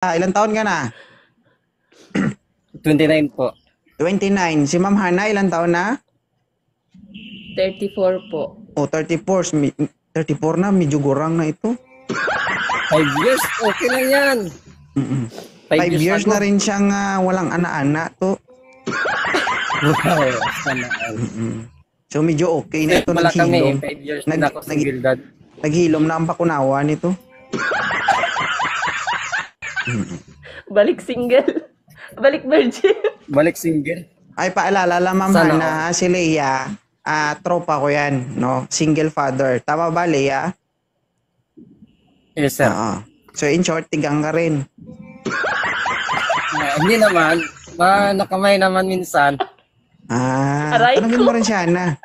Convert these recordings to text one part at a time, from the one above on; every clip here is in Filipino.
Ilang taon ka na? 29 po. 29. Si Ma'am Hana, ilang taon na? 34 po. 34. 34 na, medyo gurang na ito. 5 years, okay lang yan. 5 years ago. na rin siyang walang ana-ana to. Wow, sana all. So medyo okay na ito, Wala kami, naghilom. 5 years na ako single dad. Naghilom na ang pakunawa nito. Balik single. Balik virgin. Balik single. Ay, paalala lang, Ma'am Sana Hana, si Leia, tropa ko yan, no? Single father. Tama ba, Leia? Yes, sir. Oo. So in short, tigang ka rin. Hindi naman, nakamay naman minsan. Aray Tanungin ko. mo rin siya na.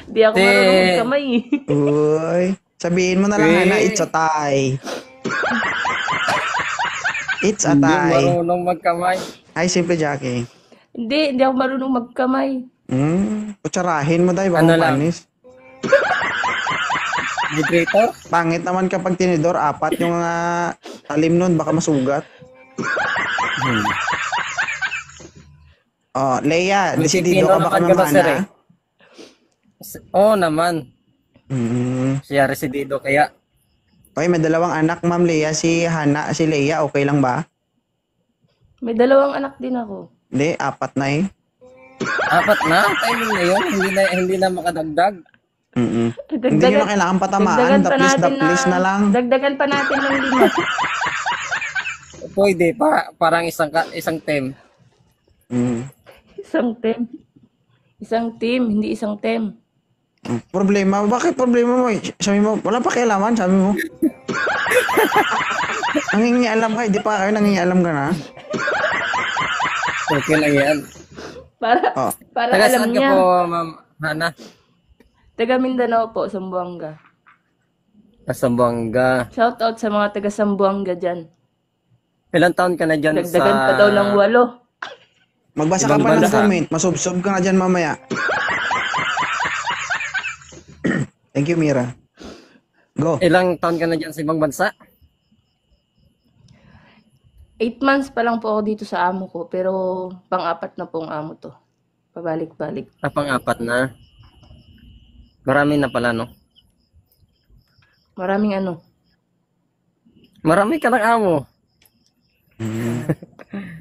Di ako marunong magkamay. Uy, sabihin mo na lang, Hana, it's a tie. It's a Hindi tie. marunong magkamay. Ay, simple Jackie. Hindi ako marunong magkamay. Kutsarahin mo dahil, baka Ano lang? panis. Vibrator? Pangit naman kapag tinidor, 4 yung talim nun, baka masugat. Oh, Leia, desidido ka ba kay naman ka ba, Ma'am sir, Hana? Oo naman. Mm. Siya residido kaya. Okay, may dalawang anak, Ma'am Leia. Si Hana, si Leia, okay lang ba? May dalawang anak din ako. Hindi, 4 na eh. 4 na, timing na yun. Hindi na makadagdag. Hindi nyo na kailangan patamaan, daplis na lang. Dagdagan pa natin ng 5. Pwede, parang isang team. Isang team. Isang team, hindi isang team. Problema? Bakit problema mo? Sabi mo, wala pa kailaman, sabi mo. Nangingialam ka, hindi pa kayo nangingialam ka na. Okay lang yan. Para Taga alam saan ka niya. po, Ma'am Hana? Taga Mindanao po, Zamboanga. Sambuanga. Shout out sa mga taga Zamboanga dyan. Ilang taon ka na dyan Dagdagan pa daw ng 8. Magbasa ka Ibang pa ng bansa. comment, masubsob ka na dyan mamaya. Thank you, Mira. Go. Ilang taon ka na dyan sa ibang bansa? 8 months pa lang po ako dito sa amo ko, pero pang-4 na pong amo to. Pabalik-balik. Pang-4 na. Marami na pala, no? Maraming ano. Marami ka ng amo.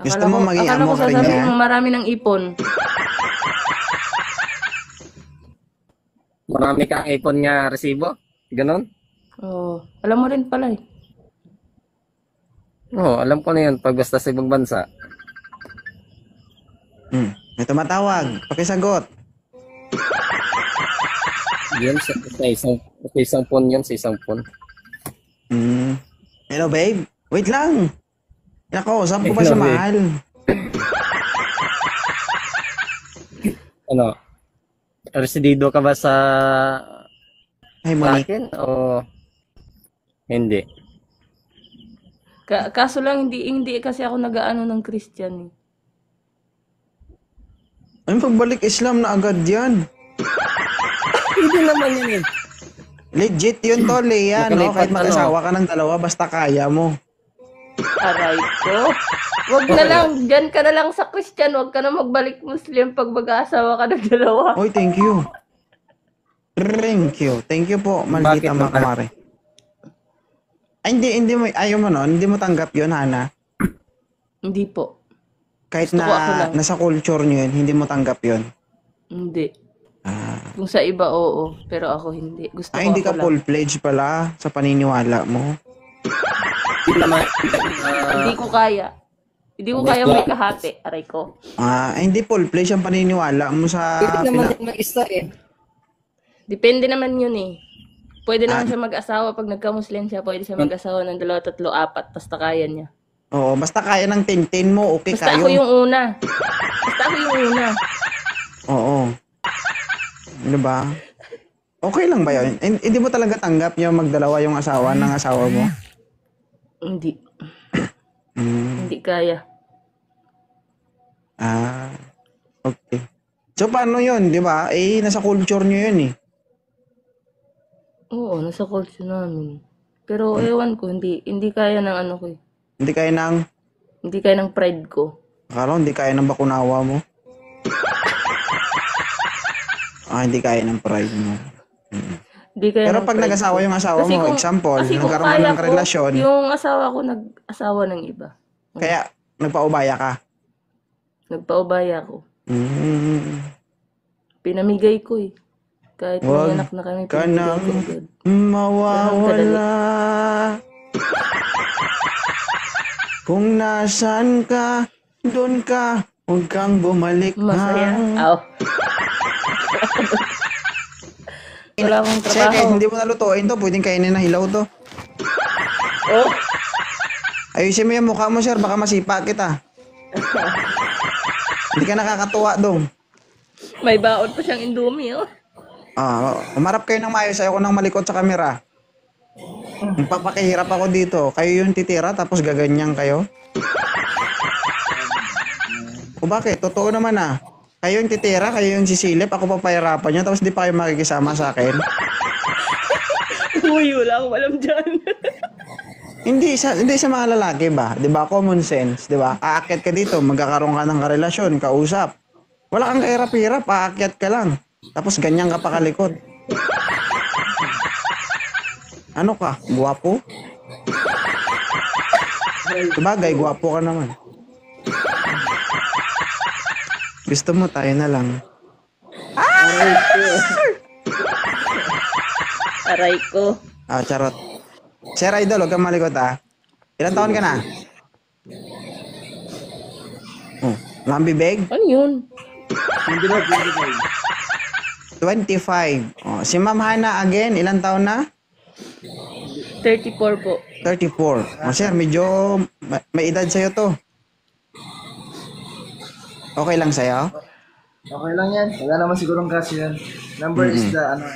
Gusto mo maging akala amo ko ka rin sasabihin niya? mo marami ng ipon. Marami kang ipon nga resibo. Ganon? Oh, alam mo rin pala eh. Oo, alam ko na yun pag basta sa ibang bansa. May tumatawag. Pakisagot. Yun, sa isang phone yun, sa isang phone. Hello, babe. Wait lang. Nakausap ko pa si Hello, babe. Mahal. Ano? Residido ka ba sa Hi, Monique. akin o hindi? Kaso lang hindi kasi ako nag-aano ng Christian eh. Ay, pagbalik Islam na agad yan. Hindi naman yun eh. Legit yun to, Leia, no? Nakalipat Kahit na, mag-asawa ka ng dalawa, basta kaya mo. Aray ko. Wag na lang, dyan ka na lang sa Christian, wag ka na magbalik Muslim pag mag-aasawa ka ng dalawa. Oy, thank you. Thank you. Thank you po, maldita Bakit mga naman? kumare. Ay, hindi mo, ayaw mo nun, hindi mo tanggap yun, Hana. Hindi po. Kahit Gusto ko ako na lang. nasa culture nyo yun, hindi mo tanggap yun. Hindi. Kung sa iba, oo. Pero ako hindi. Gusto Ay, ko hindi ako ka lang. full-fledged pala sa paniniwala mo. Hindi naman. Hindi ko kaya. Hindi ko kaya may kahati. Aray ko. Ay, hindi full-fledged ang paniniwala mo sa... Hindi naman yung mag-isa eh. Depende naman yun eh. Pwede naman siya mag-asawa pag nagka-Muslim siya. Pwede siya mag-asawa ng 2, 3, 4. Basta kaya niya. Oo, basta kaya ng 10-10 mo, okay Basta kayo. ako yung una. Basta ako yung una. Oo. Ano ba? Okay lang ba yun? Hindi mo talaga tanggap yung magdalawa yung asawa ng asawa mo? Hindi. Hindi kaya. Okay. So, paano yun, di ba? Nasa culture nyo yun eh. Oo, nasa culture namin. Pero ewan ko, hindi kaya ng ano ko eh. Hindi kaya ng, Hindi kaya ng pride ko. akala ko hindi kaya ng bakunawa mo. Hindi kaya ng pride mo. Hindi kaya Pero ng pag pride nag-asawa ko. yung asawa Kasi mo, example, kasi kung nagkaroon ka kaya ng ko, relasyon, yung asawa ko nag-asawa ng iba. kaya nagpaubaya ka. Nagpaubaya ko. Mm. Pinamigay ko eh. Kahit Wag may anak na kami, ka pinamigay nang ko agad. mawawala. Kung nasan ka, doon ka, huwag kang bumalik. Masaya. ha? Aw. Wala akong Kasi kahit trabaho. hindi mo nalutuin to, pwedeng kainin na hilaw to. Oh, Ayusin mo yung mukha mo, sir, baka masipa kita. Hindi ka nakakatuwa dong. may baon pa siyang Indomie oh. Umarap kayo ng maayos, ayoko nang malikot sa kamera. Magpapakihirap ako dito. Kayo yung titira, tapos gaganyan kayo. O bakit? Totoo naman ah. Kayo yung titira, kayo yung sisilip, ako papahirapan nyo, tapos di pa kayo makikisama sa akin. Uy, wala akong alam dyan. Hindi sa mga lalaki ba? 'Di ba? Common sense, 'di ba? Aakyat ka dito, magkakaroon ka ng karelasyon, kausap. Wala kang kahirap-hirap, aakyat ka lang. Tapos ganyan ka pa kalikot. Ano ka? Guwapo? Sabagay, guwapo ka naman. Gusto mo tayo na lang. Aray ko. Charot. Sir Idol, huwag kang malikot ah. Ilan taon ka na? Lambibig? Ano yun? 25. Si Ma'am Hana again, ilan taon na? 34 po. 34. Sir, medyo may edad sa'yo to. Okay lang sa'yo? Okay lang yan. Wala naman sigurong kasi yan. Number is the ano.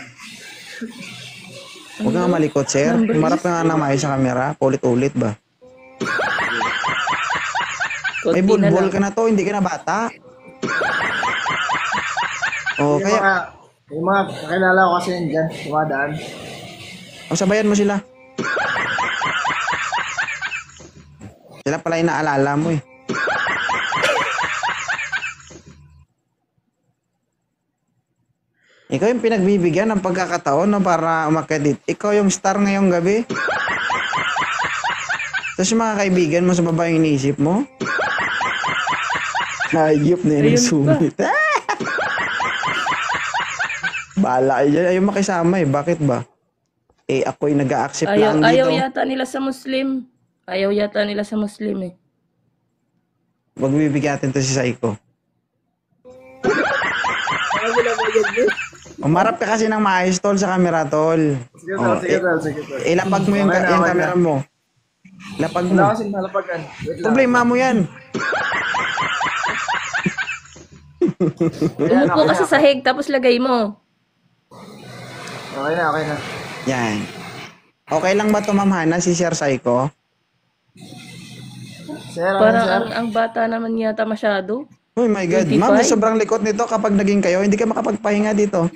Huwag kang malikot, sir. Umarap ka nga ng maayos sa camera. Ulit-ulit ba? May Konti na bulbul lang. ka na to, hindi ka na bata. Yung Kaya, mga kakilala ko kasi yan dyan. Tumadaan. sabayan mo sila. Sila pala yung naalala mo eh. Ikaw yung pinagbibigyan ng pagkakataon na para umakyat dito. Ikaw yung star ngayong gabi. Tapos yung mga kaibigan mo sa baba yung iniisip mo. Hayop na yun ang Ayun pa. sumit. Bahala kayo dyan. Ayaw makisama eh. Bakit ba? Ako'y nag-a-accept lang dito. Ayaw yata nila sa Muslim. Ayaw yata nila sa Muslim eh. Wag bibigyan natin to si Saiko. Umarap ka kasi ng maayos, tol, sa camera, tol. Sige tol, sige tol, sige tol. Ilapag mo yung, Okay na, yung okay camera na. mo. Lapag mo. Wala kasing halapagan. Wait lang. Problema mo yan. Ayan, Umupo okay ka na, sa sahig tapos lagay mo. Okay na, okay na. Yan. Okay lang ba ito, Ma'am Hana, si Sir Saiko? Sir, ano Parang sir? ang bata naman yata masyado. Oh my God. 25? Ma'am, sobrang likot nito kapag naging kayo, hindi ka makapagpahinga dito.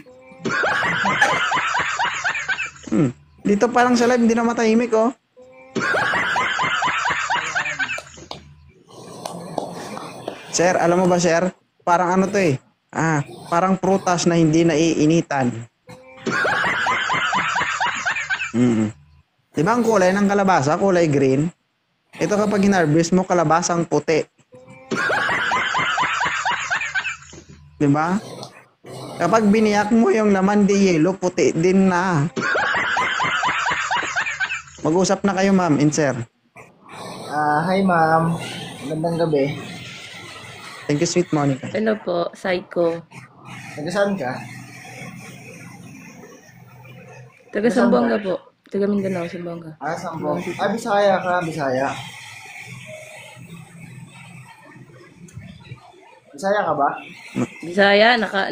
Dito parang sa live, hindi na matahimik, oh. Sir, alam mo ba, sir? Parang ano to eh. Parang prutas na hindi naiinitan. Di ba ang kulay ng kalabasa, kulay green? Ito kapag hinarvest mo, kalabasang puti. Di ba? Kapag biniyak mo yung laman di yellow, puti din na. Mag-usap na kayo, ma'am and sir. Hi ma'am. Magandang gabi. Thank you, sweet Monica. Hello po, Psycho. Taga saan ka? Taga Sambuanga po. Taga Mindanao, Sambuanga. Sambo. Bisaya ka, Bisaya. Bisaya ka ba? Bisaya, naka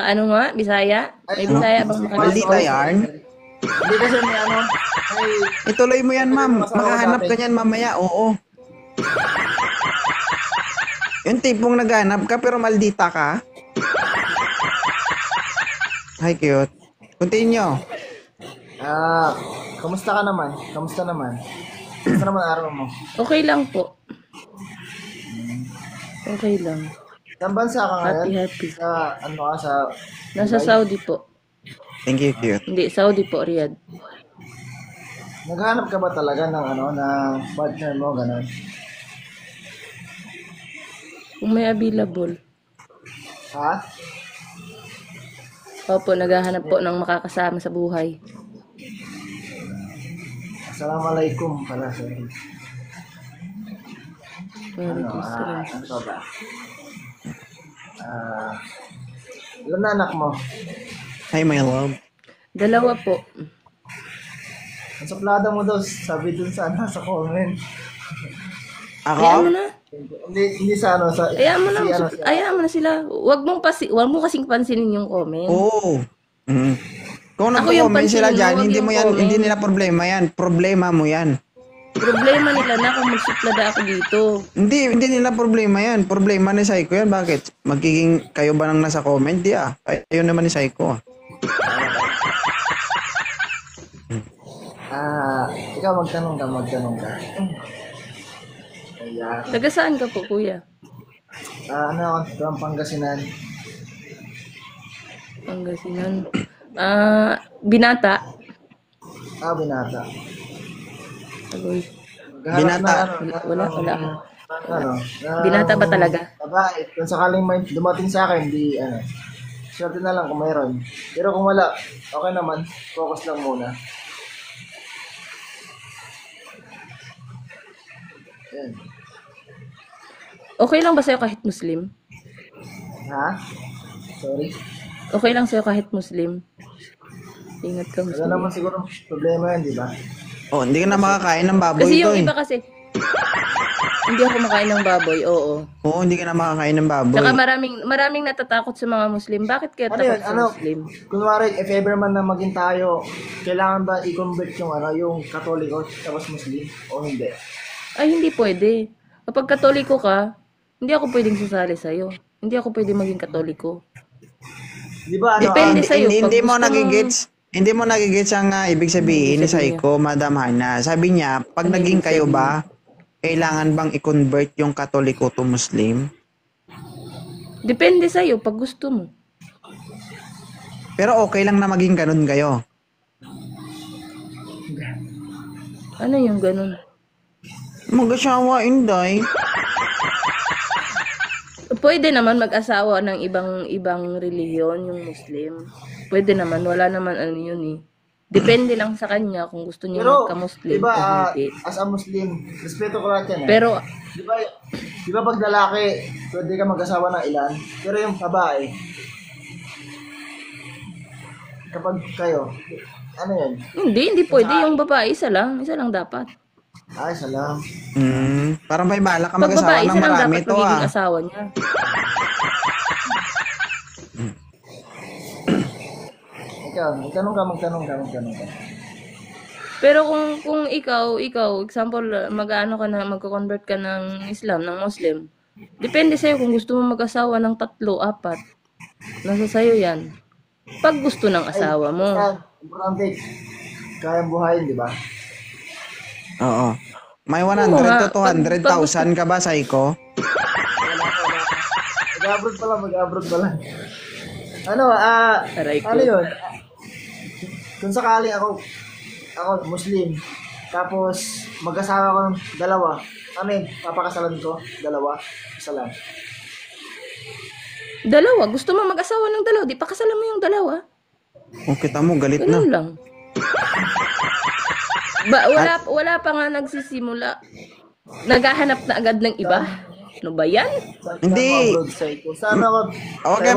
ano nga, Bisaya? May Bisaya bang Maldita yarn. Hindi kasi may ano, may Ituloy mo yan, ma'am. Makahanap ka niyan mamaya, oo. Yung tipong naghanap ka pero maldita ka. Hi, cute. Continue. Kamusta ka naman? Kamusta naman? Kamusta naman araw mo? Okay lang po. Okay lang. Saan bansa ka ngayon? Happy. Sa, ano ka, sa... Nasa Saudi po. Thank you, cute. Hindi, Saudi po, Riyadh. Naghahanap ka ba talaga ng ano, ng partner mo, gano'n? Kung may available. Ha? Opo, naghahanap po ng makakasama sa buhay. Assalamualaikum pala, sorry. Walaikum salam. Ano to ba? Ilan na anak mo? Hi, my love. Dalawa po. Ang suplada mo daw, sabi dun sa ano, sa comment. Hayaan mo Ako? na. Hindi sa ano, sa... Hayaan mo na. si, ano, Hayaan mo na sila. Wag mo kasing pansinin yung comment. Oo. Mm. Kung Ako yung nag-comment sila pansinin mo, dyan, wag hindi yung mo yan, comment. hindi nila problema yan. Problema mo yan. Problema nila na kung magsuplada ako dito. Hindi nila problema yan. Problema ni Psycho yan. Bakit? Magiging kayo ba nang nasa comment? Di ah. Ayun naman ni Psycho ah. ikaw magtanong ka. Ayan. Taga saan ka po, kuya? Ano ako, from Pangasinan. Pangasinan. Binata. Binata. Agoy. Binata. Wala. Ano? Binata ba talaga? Babae, kung sakaling may dumating sa akin, di ano. Swerte na lang kung mayroon. Pero kung wala, okay naman. Focus lang muna. Ayan. Okay lang ba sa'yo kahit Muslim? Ha? Sorry. Okay lang sa'yo kahit Muslim? Ingat ka, Wala Muslim. naman siguro problema yan, di ba? Oh, hindi ka na makakain ng baboy Kasi to yung eh. iba kasi, hindi ako makain ng baboy, oo. Oo, hindi ka na makakain ng baboy. Saka maraming natatakot sa mga Muslim. Bakit kaya Ano takot yun? sa Ano? Muslim? Kunwari, if ever man na maging tayo, kailangan ba i-convert yung ano, yung Katoliko tapos Muslim o hindi? Ay, hindi pwede. Kapag Katoliko ka, hindi ako pwedeng sasali sa'yo. Hindi ako pwede maging Katoliko. Di ba ano? Depende sa'yo. Hindi Pag mo gusto nagigets. Hindi mo nagigets ang ibig sabihin ni Psycho, Madam Hana. Sabi niya, pag Ano naging ibig kayo sabihin? ba, kailangan bang i-convert yung Katoliko to Muslim? Depende sa'yo pag gusto mo. Pero okay lang na maging ganun kayo. Ano yung ganun? Mag-asawa, Inday. Pwede naman mag-asawa ng ibang reliyon, yung Muslim. Pwede naman, wala naman ano yun eh. Depende lang sa kanya kung gusto niya Pero, magka-Muslim di ba, o hindi. as a Muslim, respeto ko lahat yan eh. Pero, Di ba pag lalaki, pwede ka mag-asawa ng ilan? Pero yung babae, kapag kayo, ano yan? hindi pwede. Yung babae, isa lang dapat. Ay, salam. Parang may balak ka Pag mag-asawa babae, ng isa lang marami dapat to magiging ah. asawa niya. Ikaw, magtanong ka. Pero kung ikaw, example, mag-ano ka na, magko-convert ka ng Islam, ng Muslim, depende sa'yo kung gusto mo mag-asawa ng 3, 4. Nasa sa'yo yan. Pag gusto ng asawa mo. Importante, kayang buhayin, di ba? Oo. May 100 Oo nga, to 200,000 ka ba, Psycho? Mag-abroad pala. Ano, Aray ko. ano yun? Kung sakali ako Muslim, tapos mag-asawa ko ng dalawa, ano yun, papakasalan ko? Dalawa? Isa lang. Dalawa. Gusto mo mag-asawa ng dalawa. Di pa kasalan mo yung dalawa. O, kita mo, galit Ganun na. lang. Wala pa nga nagsisimula. Naghahanap na agad ng iba. Ano ba yan? Hindi. Sana ako. Okay,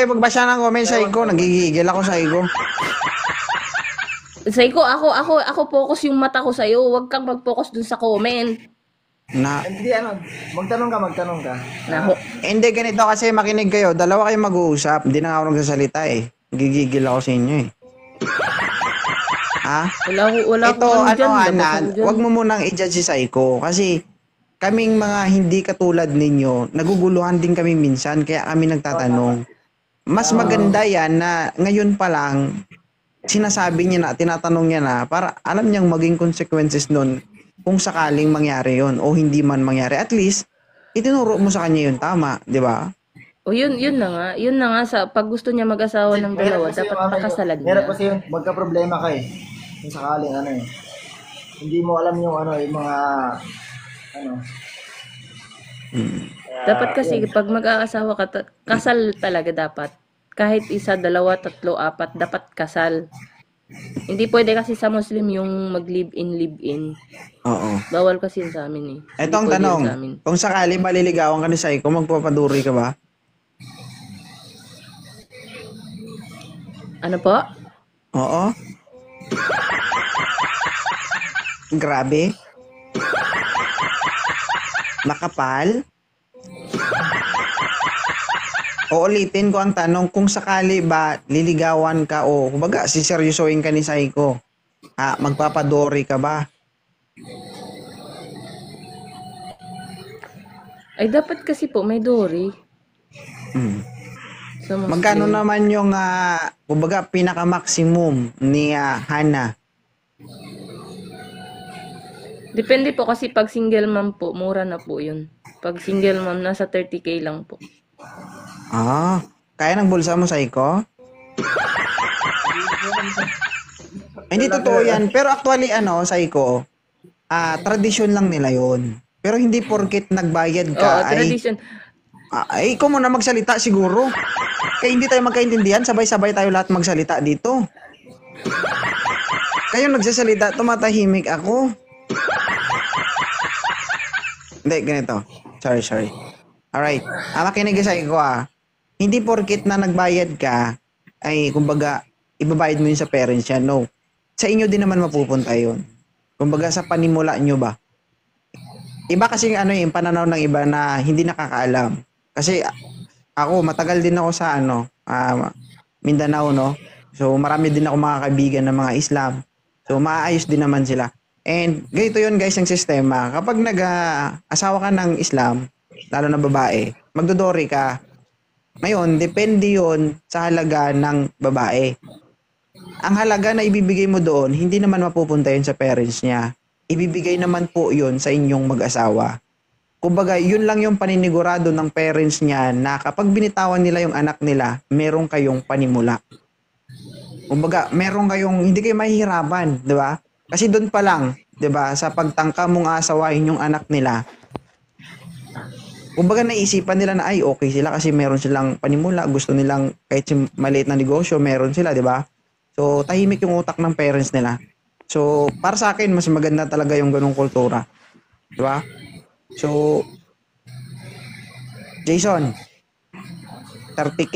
magbasa ng comment, Psycho. Nagigigil ako, Psycho. Psycho, ako focus yung mata ko sa'yo. Huwag kang mag-focus dun sa comment. Hindi, ano, magtanong ka. Naho. Hindi, ganito kasi makinig kayo. Dalawa kayo mag-uusap. Hindi na ako nagsasalita eh. Gigigil ako sa inyo eh. Ha? Wala Ito, akong ano dyan. Anan, wag mo munang i-judge si Psycho. Kasi kaming mga hindi katulad ninyo, naguguluhan din kami minsan, kaya kami nagtatanong. Mas maganda yan na ngayon pa lang, sinasabi niya na, tinatanong niya na, para alam niyang maging consequences nun kung sakaling mangyari yon o hindi man mangyari. At least, itinuro mo sa kanya yung tama, di ba? O yun na nga sa pag gusto niya mag-asawa ng dalawa, dapat pakasalan Meron niya. kasi yung magka-problema ka eh. Kung sakaling ano eh. Hindi mo alam yung ano, yung mga ano. Dapat kasi pag mag-aasawa ka, kasal talaga dapat. Kahit isa, dalawa, tatlo, apat, dapat kasal. Hindi pwede kasi sa Muslim yung live-in. Oo. Bawal kasi yun sa amin eh. Ito ang Hindi pwede tanong, yun sa amin. kung sakali maliligawan ka ni Saiko, magpapaduri ka ba? Ano po? Oo. Grabe. Makapal. O ulitin ko ang tanong, kung sakali ba liligawan ka o kumbaga siseryosohin ka ni Saiko, magpapadori ka ba? Ay, dapat kasi po may dori. Hmm. Sa Muslim. Magkano naman yung kumbaga pinaka-maximum ni Hana? Depende po kasi pag single mom po, mura na po yun. Pag single mom, nasa 30K lang po. Kaya ng bulsa mo, Saiko? Hindi totoo yan. Pero actually, Saiko, tradisyon lang nila yon. Pero hindi porket nagbayad ka Oo, tradition. ay ikaw muna magsalita siguro. Kaya hindi tayo magkaintindihan, sabay-sabay tayo lahat magsalita dito. Kayo nagsasalita, tumatahimik ako. Hindi, ganito. Sorry. Alright. Makinig ka sa iko Hindi porkit na nagbayad ka, ay kumbaga, ibabayad mo yun sa parents yan. No. Sa inyo din naman mapupunta yun. Kumbaga sa panimula nyo ba? Iba kasi yung pananaw ng iba na hindi nakakaalam. Kasi ako, matagal din ako sa Mindanao, no? So marami din ako mga kaibigan ng mga Islam. So maayos din naman sila. And ganito yun guys ang sistema. Kapag nag-asawa ka ng Islam, lalo na babae, magdodori ka. Ngayon, depende yun sa halaga ng babae. Ang halaga na ibibigay mo doon, hindi naman mapupunta yun sa parents niya. Ibibigay naman po yun sa inyong mag-asawa. Kumbaga, yun lang yung paninigurado ng parents niya na kapag binitawan nila yung anak nila, meron kayong panimula. Kumbaga, meron kayong, hindi kayo mahihirapan, di ba? Kasi doon pa lang, di ba, sa pagtangka mong asawahin yung anak nila, kumbaga naisipan nila na ay okay sila kasi meron silang panimula, gusto nilang kahit maliit na negosyo, meron sila, di ba? So, tahimik yung utak ng parents nila. So, para sa akin, mas maganda talaga yung ganung kultura. Di ba? So, Jason, 30K.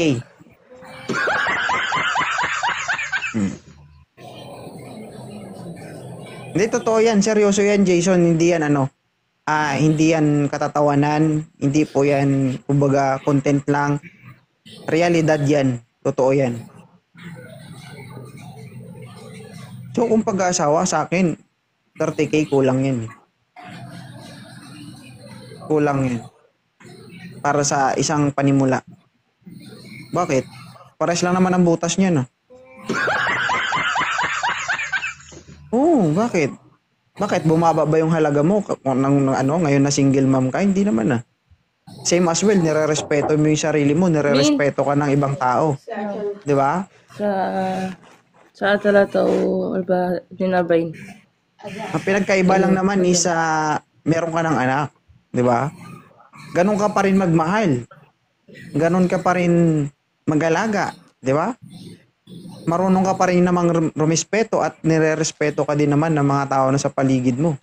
Hindi, totoo yan. Seryoso yan, Jason. Hindi yan hindi yan katatawanan. Hindi po yan, kumbaga, content lang. Realidad yan. Totoo yan. So, kung pag-aasawa sa akin, 30K kulang yan. Kulang yan. Para sa isang panimula. Bakit? Pares lang naman ang butas niya, no? Oo, bakit? Bakit? Bumaba ba yung halaga mo? Ngayon na single mom ka? Hindi naman, Same as well, nire-respeto mo yung sarili mo, nire-respeto ka ng ibang tao. Di ba? Sa Atalata o ba, Dinabain. Ang pinagkaiba lang naman is meron ka ng anak. Di ba? Ganon ka pa rin magmahal. Ganon ka pa rin mag-alaga. Di ba? Marunong ka pa rin namang rumispeto at nire-respeto ka din naman ng mga tao na sa paligid mo.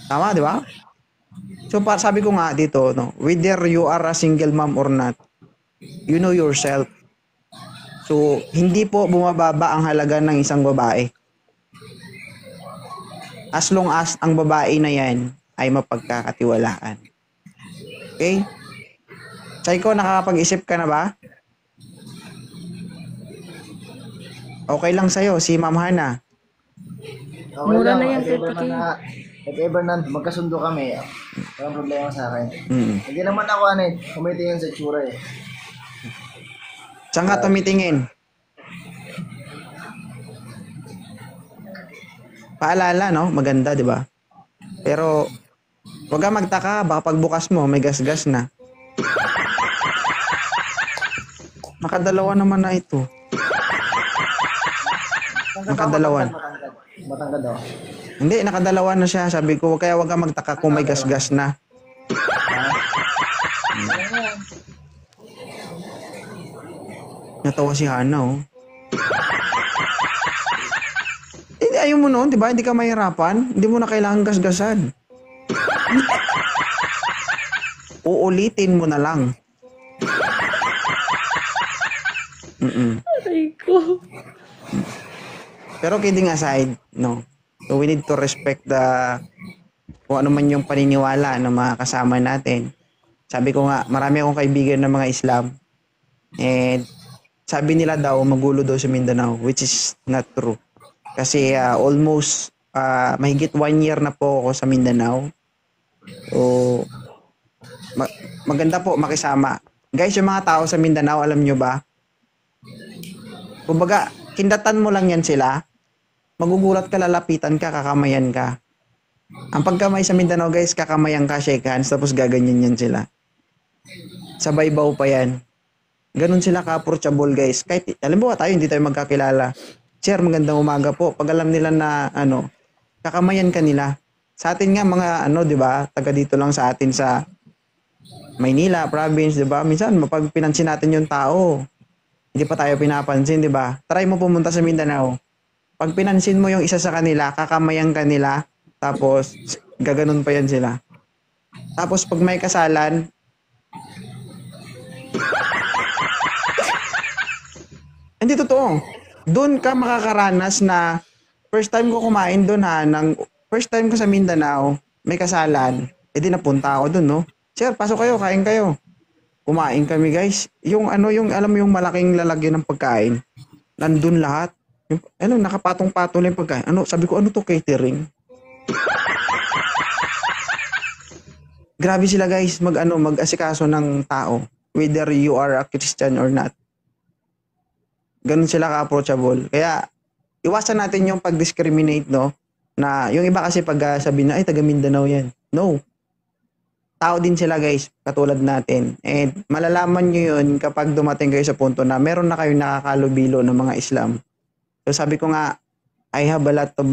Tama, di ba? So, sabi ko nga dito, no, whether you are a single mom or not, you know yourself. So, hindi po bumababa ang halaga ng isang babae. As long as ang babae na yan ay mapagkakatiwalaan. Okay? Saiko, nakakapag-isip ka na ba? Okay lang sa'yo, si Ma'am Hana. Okay Mura lang, na yan, if ever 30K. if ever na magkasundo kami, walang problema sa akin. Mm. Hindi naman ako kumitingin sa tsura eh. Saan ka tumitingin? Paalala, no? Maganda, di ba? Pero, huwag kang magtaka, baka pagbukas mo, may gas-gas na. Nakadalawa naman na ito. Nakadalawan. Matangkad daw. Hindi, nakadalawa na siya. Sabi ko, kaya huwag kang magtaka kung may gas-gas na. Natawa si Hana, oh. Hindi, ayaw mo noon, di ba? Hindi ka mahirapan. Hindi mo na kailangan gasgasan. Uulitin mo na lang. Aray ko. Pero kidding aside, no? So we need to respect kung ano man yung paniniwala ng mga kasama natin. Sabi ko nga, marami akong kaibigan ng mga Islam. And sabi nila daw, magulo daw sa Mindanao, which is not true. Kasi almost mahigit 1 year na po ako sa Mindanao. So, maganda po makisama. Guys, yung mga tao sa Mindanao, alam nyo ba? Kumbaga, kindatan mo lang yan sila. Magugulat ka, lalapitan ka, kakamayan ka. Ang pagkamay sa Mindanao, guys, kakamayan ka, shake hands, tapos gaganyan yan sila. Sabay baw pa yan. Ganun sila ka-approachable, guys. Kahit, alam mo ba tayo, hindi tayo magkakilala. Sir, magandang umaga po. Pag alam nila na, kakamayan ka nila. Sa atin nga, mga, di ba, taga dito lang sa atin sa Maynila, province, di ba? Minsan, mapag pinansin natin yung tao, hindi pa tayo pinapansin, di ba? Try mo pumunta sa Mindanao. Pag pinansin mo yung isa sa kanila, kakamayan ka nila, tapos, gaganon pa yan sila. Tapos, pag may kasalan, hindi totoo. Doon ka makakaranas na first time ko kumain doon first time ko sa Mindanao, may kasalan, edi napunta ako doon, no? Sir, pasok kayo, kain kayo. Kumain kami, guys. Yung alam mo yung malaking lalagyan ng pagkain, nandun lahat. Yung, nakapatong-patong lang yung pagkain. Sabi ko, ano to, catering? Grabe sila, guys, mag-asikaso ng tao, whether you are a Christian or not. Ganun sila ka-approachable. Kaya, iwasan natin yung pag-discriminate, no? Na, yung iba kasi pag sabi na, ay, taga Mindanao yan. No. Tao din sila, guys, katulad natin. And malalaman nyo yun kapag dumating kayo sa punto na meron na kayong nakakalubilo ng mga Islam. So sabi ko nga, I have a lot of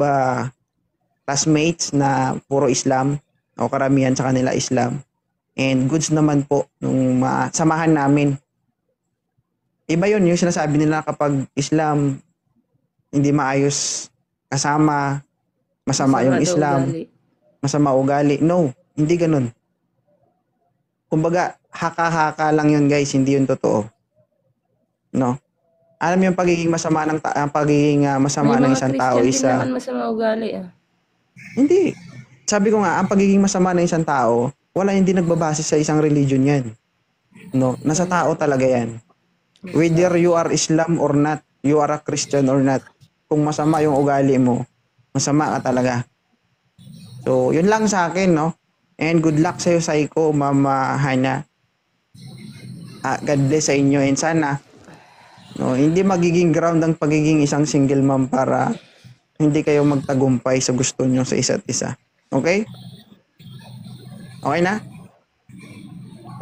classmates na puro Islam o karamihan sa kanila Islam. And goods naman po nung samahan namin. Iba yun, yung sinasabi nila kapag Islam, hindi maayos kasama, masama yung Islam, masama ugali. No, hindi ganun. Kumbaga, haka-haka lang yun, guys, hindi yun totoo. No? Alam mo yung pagiging masama ng masama ng isang tao May mga Christian din naman masama ugali, ah. Hindi. Sabi ko nga, ang pagiging masama ng isang tao, hindi nagbabase sa isang religion yan. No? Nasa tao talaga yan. Whether you are Islam or not, you are a Christian or not, kung masama yung ugali mo, masama ka talaga. So, yun lang sa akin, no? And good luck sa'yo, Saiko, Mama Hana. God bless sa inyo. And sana, no, hindi magiging ground ang pagiging isang single mom para hindi kayo magtagumpay sa gusto nyo sa isa't isa. Okay? Okay na?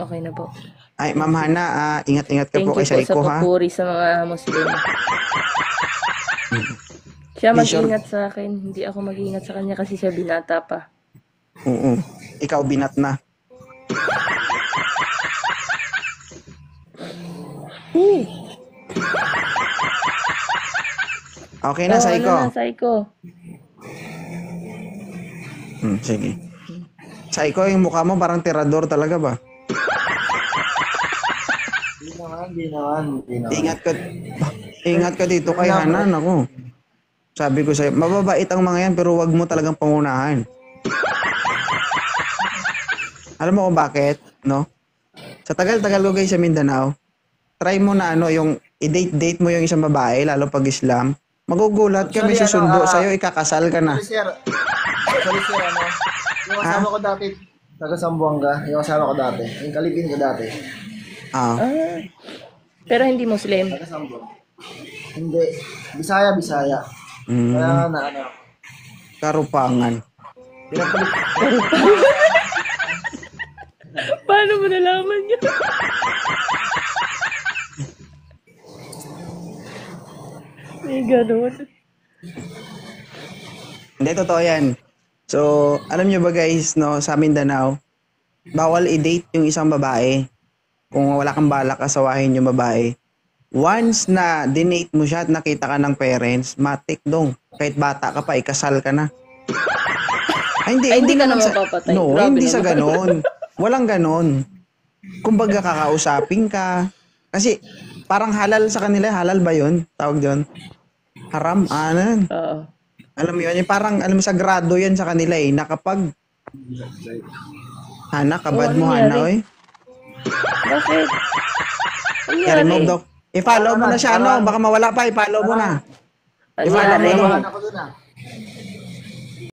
Okay na po. Ay, Ma'am Hana, ingat-ingat ka Thank po kay you po sa Saiko, ha? papuri sa mga Muslim. Siya mag-ingat sa akin. Hindi ako mag-ingat sa kanya kasi siya binata pa. Oo. Ikaw binat na. Okay na, Saiko. Ano na, Saiko? Sige. Saiko, yung mukha mo parang tirador talaga ba? Hindi naman. Ingat ka dito kay Hanan ako. Sabi ko sa'yo, mababait ang mga yan pero wag mo talagang pangunahan. Alam mo kung bakit, no? Sa tagal-tagal ko guys sa Mindanao, try mo na yung i-date mo yung isang babae, lalo pag Islam. Magugulat ka, may susundo sa'yo, ikakasal ka na. Sorry sir, yung kasama ko dati, taga Zamboanga, yung kasama ko dati, yung kalibin ko dati. Pero hindi Muslim. Taga Zamboanga. Hindi, Bisaya. Kaya Karupangan. Pinapalit. Paano mo nalaman yun? May ganun. Hindi, totoo yan. So, alam nyo ba guys, no, sa Mindanao, bawal i-date yung isang babae kung wala kang balak asawahin yung babae. Once na dinate mo siya at nakita ka ng parents, matik dong. Kahit bata ka pa, ikasal ka na. Ay, hindi ka naman na mapapatay. No, Grabe hindi sa naman. ganon. Walang ganon. Kumbaga kakausapin ka. Kasi parang halal sa kanila. Halal ba yun? Tawag yun? Haram? Anan? Oo. Alam mo yun? Yung parang, alam mo, sagrado yan sa kanila eh. Na kapag Hana, kabad Oo, mo, nangyari? Hana, oy. Bakit? Yeah, remove daw. I-follow mo na siya, ano? Baka mawala pa, i-follow mo na. Ano I-follow mo nangyari? na. Tawahan ako dun ah.